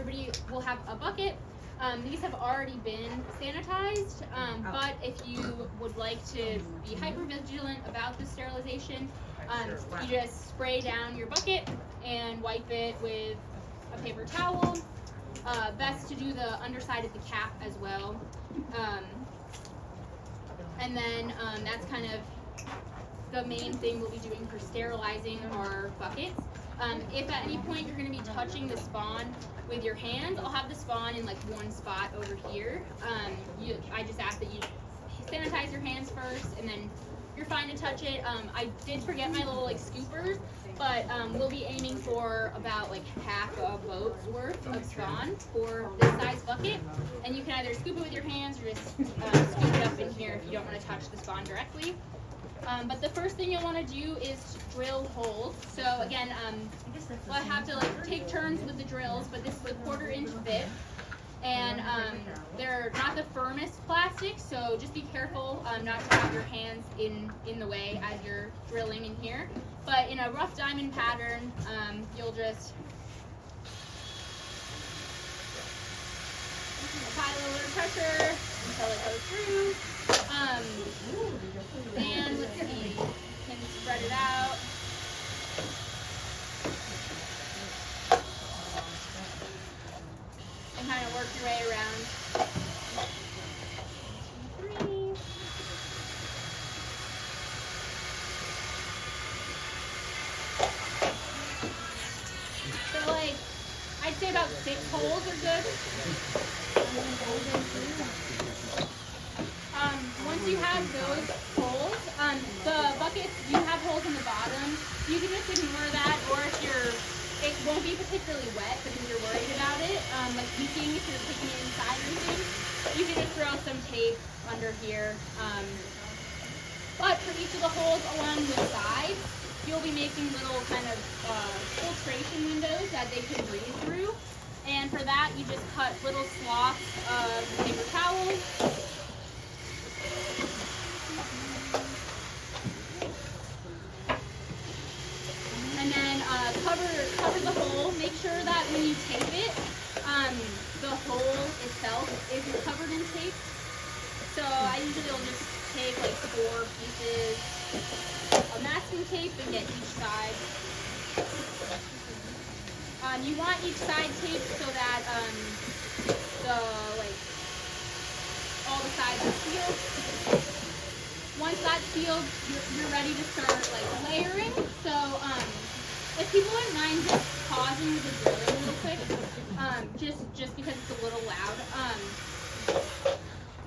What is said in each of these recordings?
everybody will have a bucket. These have already been sanitized, but if you would like to be hyper vigilant about the sterilization, you just spray down your bucket and wipe it with a paper towel. Best to do the underside of the cap as well. And then that's kind of the main thing we'll be doing for sterilizing our buckets. If at any point you're going to be touching the spawn with your hands, I'll have the spawn in like one spot over here. I just ask that you sanitize your hands first, and then you're fine to touch it. I did forget my little like scoopers, but we'll be aiming for about like half a boat's worth of spawn for this size bucket. And you can either scoop it with your hands or just scoop it up in here if you don't want to touch the spawn directly. But the first thing you'll want to do is to drill holes. So again, we'll have to like take turns with the drills, but this is a 1/4 inch bit. And they're not the firmest plastic, so just be careful not to have your hands in the way as you're drilling in here. But in a rough diamond pattern, you'll just apply a little bit of pressure until it goes through. And let's see, you can spread it out. And kind of work your way around. 1, 2, 3. So like, I'd say about 6 holes are good. Once you have those holes, the buckets do have holes in the bottom. You can just ignore that, or if it won't be particularly wet because you're worried about it, like leaking if you're taking it inside or anything, you can just throw some tape under here. But for each of the holes along the sides, you'll be making little kind of filtration windows that they can breathe through. And for that, you just cut little swaths of paper towels. And then cover the hole. Make sure that when you tape it, the hole itself isn't covered in tape. So I usually will just take like 4 pieces of masking tape and get each side. You want each side taped so that all the sides are sealed. Once that's sealed, you're ready to start like layering. So if people wouldn't mind just pausing with the drilling real quick, just because it's a little loud.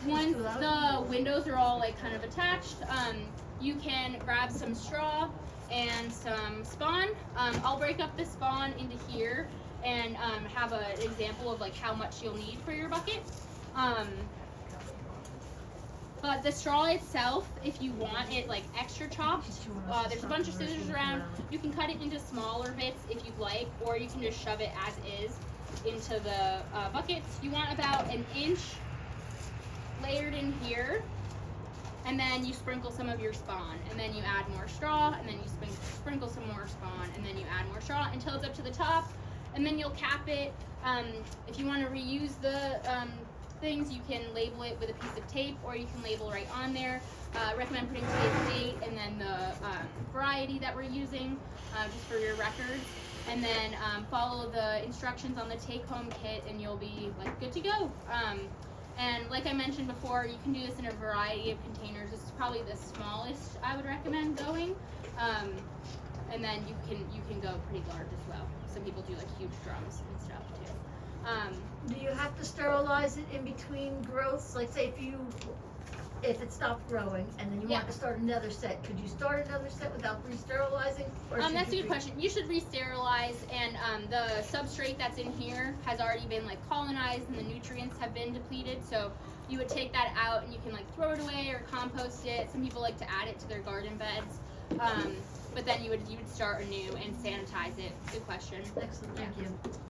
Once the windows are all like kind of attached, you can grab some straw and some spawn. I'll break up the spawn into here and have an example of like how much you'll need for your bucket. But the straw itself, if you want it like extra chopped, there's a bunch of scissors around. You can cut it into smaller bits if you'd like, or you can just shove it as is into the buckets. You want about 1 inch layered in here, and then you sprinkle some of your spawn, and then you add more straw, and then you sprinkle some more spawn, and then you add more straw until it's up to the top, and then you'll cap it. If you want to reuse the things, you can label it with a piece of tape, or you can label right on there. Recommend putting today's date and then the variety that we're using, just for your records, and then follow the instructions on the take-home kit, and you'll be like good to go. And like I mentioned before, you can do this in a variety of containers. This is probably the smallest I would recommend going, and then you can go pretty large as well. Some people do like huge drums and stuff too. Do you have to sterilize it in between growths? Like say if it stopped growing and then you want to start another set, could you start another set without re-sterilizing? That's a good question. You should re-sterilize, and the substrate that's in here has already been like colonized and the nutrients have been depleted, so you would take that out and you can like throw it away or compost it. Some people like to add it to their garden beds. But then you would start anew and sanitize it. Good question. Excellent, thank you.